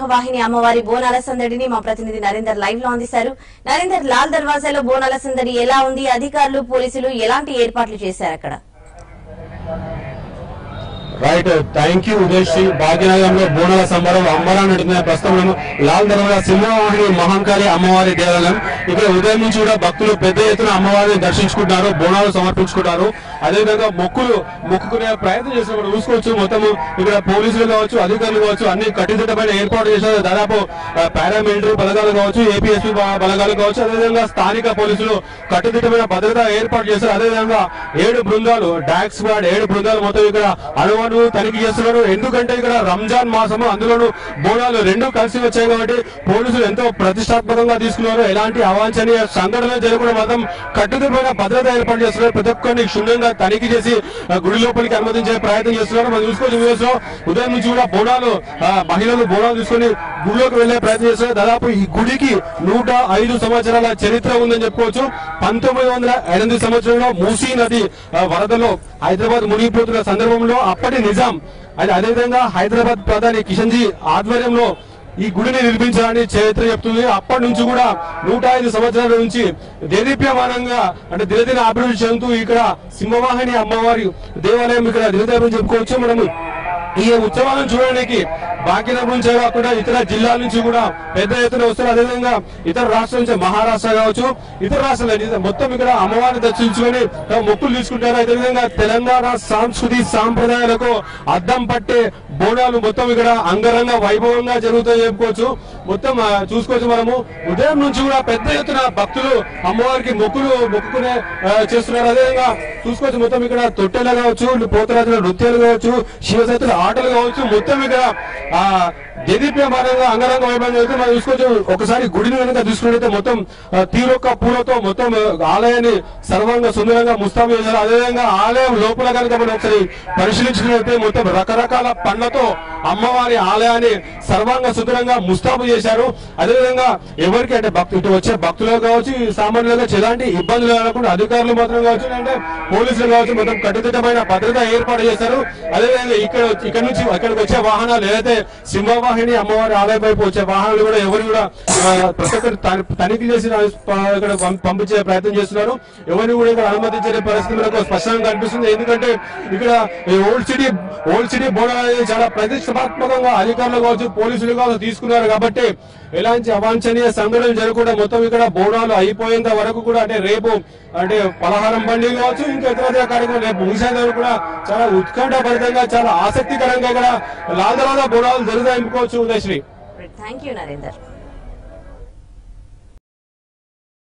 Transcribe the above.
ముఖవాహిని అమ్మవారి బోనాల సందడిని మా ప్రతినిధి నరేందర్ లైవ్ లో అందిస్తారు. నరేందర్, లాల్ దర్వాజాలో బోనాల సందడి ఎలా ఉంది? అధికారులు పోలీసులు ఎలాంటి ఏర్పాట్లు చేశారు అక్కడ? Right, thank you Udayasri. భాగ్యనగరంలో బోనాల సంబరం అంబరాన్ని నడుతున్న ప్రస్తుతం లాల్ దర్వాజా సింహవాహిని మహంకాళి అమ్మవారి దేవాలయం. ఇక్కడ ఉదయం నుంచి కూడా భక్తులు పెద్ద ఎత్తున అమ్మవారిని దర్శించుకుంటున్నారు, బోనాలు సమర్పించుకుంటారు. అదేవిధంగా మొక్కుకునే ప్రయత్నం చేస్తున్నారు. చూసుకోవచ్చు, మొత్తం ఇక్కడ పోలీసులు కావచ్చు, అధికారులు కావచ్చు, అన్ని కట్టుదిట్టమైన ఏర్పాటు చేశారు. దాదాపు పారామిలిటరీ బలగాలు కావచ్చు, ఏపీఎస్పీ బలగాలు కావచ్చు, అదేవిధంగా స్థానిక పోలీసులు కట్టుదిట్టమైన భద్రత ఏర్పాటు చేశారు. అదేవిధంగా 7 బృందాలు, డాక్ స్క్వాడ్ 7 బృందాలు మొత్తం ఇక్కడ అనుమానం తనిఖీ చేస్తున్నారు. ఎందుకంటే ఇక్కడ రంజాన్ మాసము, అందులోనూ బోనాలు 2 కలిసి వచ్చాయి కాబట్టి పోలీసులు ఎంతో ప్రతిష్టాత్మకంగా తీసుకున్నారు. ఎలాంటి అవాంఛనీయ సంఘటనలు జరగకుండా మాత్రం కట్టుదిట్టమైన భద్రత ఏర్పాటు చేస్తున్నారు. ప్రతి ఒక్కరిని క్షుణ్ణంగా తనిఖీ చేసి గుడి లోపలికి అనుమతించే ప్రయత్నం చేస్తున్నారు. మనం చూసుకోవచ్చు, వీడియోస్ లో ఉదయం నుంచి కూడా బోనాలు మహిళలు బోనాలు తీసుకుని గుడిలోకి వెళ్లే ప్రయత్నం చేస్తున్నారు. దాదాపు ఈ గుడికి 105 సంవత్సరాల చరిత్ర ఉందని చెప్పుకోవచ్చు. 1908 సంవత్సరంలో మూసీ నది వరదలో హైదరాబాద్ మునిగిపోతున్న సందర్భంలో అప్పటి నిజాం అదేవిధంగా హైదరాబాద్ ప్రధాని కిషన్ జీ ఆధ్వర్యంలో ఈ గుడిని నిర్మించాలని చరిత్ర చెప్తుంది. అప్పటి నుంచి కూడా 105 సంవత్సరాల నుంచి దేదీప్యమానంగా అంటే దినదిన అభివృద్ధి చెందుతూ ఇక్కడ సింహవాహిని అమ్మవారి దేవాలయం ఇక్కడ దినదిన చెప్పుకోవచ్చు. మనము ఈ ఉత్సవాలను చూడడానికి భాగ్యనగరం నుంచే కాకుండా ఇతర జిల్లాల నుంచి కూడా పెద్ద ఎత్తున వస్తారు. అదేవిధంగా ఇతర రాష్ట్రాల నుంచి మహారాష్ట్ర కావచ్చు, ఇతర రాష్ట్రాల మొత్తం ఇక్కడ అమ్మవారిని దర్శించుకొని మొక్కులు తీసుకుంటారు. అదేవిధంగా తెలంగాణ సంస్కృతి సాంప్రదాయాలకు అద్దం పట్టే బోనాలు మొత్తం ఇక్కడ అంగరంగ వైభవంగా జరుగుతాయని చెప్పుకోవచ్చు. మొత్తం చూసుకోవచ్చు, మనము ఉదయం నుంచి కూడా పెద్ద ఎత్తున భక్తులు అమ్మవారికి మొక్కుకునే చేస్తున్నారు. అదేవిధంగా చూసుకోవచ్చు, మొత్తం ఇక్కడ తొట్టెలు కావచ్చు, పోతరాజుల నృత్యాలు కావచ్చు, శివశక్తుల ఆటలు కావచ్చు, మొత్తం ఇక్కడ దేదీప్యమానంగా అంగరంగ వైభవం జరుగుతుంది. మనం చూసుకోవచ్చు, ఒకసారి గుడిని కనుక చూసుకున్నట్లయితే మొత్తం తీరొక్క పూలతో మొత్తం ఆలయాన్ని సర్వంగా సుందరంగా ముస్తాబు చేశారు. అదేవిధంగా ఆలయం లోపల కనుక మనం ఒకసారి పరిశీలించినట్లయితే మొత్తం రకరకాల పండ్లతో అమ్మవారి ఆలయాన్ని సర్వంగా సుందరంగా ముస్తాబు చేశారు. అదేవిధంగా ఎవరికి అంటే ఇటు వచ్చే భక్తులు కావచ్చు, సామాన్యులుగా ఎలాంటి ఇబ్బందులు కలగకుండా అధికారులు మాత్రం కావచ్చు, అంటే పోలీసులు కావచ్చు, మొత్తం కట్టుదిట్టమైన భద్రత ఏర్పాటు చేశారు. అదేవిధంగా ఇక్కడ నుంచి అక్కడికి వచ్చే వాహనాలు ఏదైతే సింహవాహిని అమ్మవారి ఆలయం వైపు వచ్చే వాహనాలు కూడా ఎవరు కూడా ప్రతి ఒక్కరు తనిఖీ చేసి ఇక్కడ పంపించే ప్రయత్నం చేస్తున్నారు. ఎవరిని కూడా ఇక్కడ అనుమతించే పరిస్థితి మనకు స్పష్టంగా కనిపిస్తుంది. ఎందుకంటే ఇక్కడ ఓల్డ్ సిటీ బోర్డర్ అనేది చాలా ప్రతిష్టాత్మకంగా అధికారులు కావచ్చు, పోలీసులు కావచ్చు తీసుకున్నారు. కాబట్టి ఎలాంటి అవాంఛనీయ సంఘటనలు జరగకుండా మొత్తం ఇక్కడ బోనాలు అయిపోయేంత వరకు కూడా అంటే రేపు అంటే పలహారం బండి కావచ్చు, ఇంకా ఇతర కార్యక్రమం రేపు ముగిసేంత వరకు కూడా చాలా ఉత్కంఠభరితంగా చాలా ఆసక్తికరంగా ఇక్కడ లాల్ దర్వాజా బోనాలు జరుగుతాయి అనుకోవచ్చు. Udayasri, thank you Narender.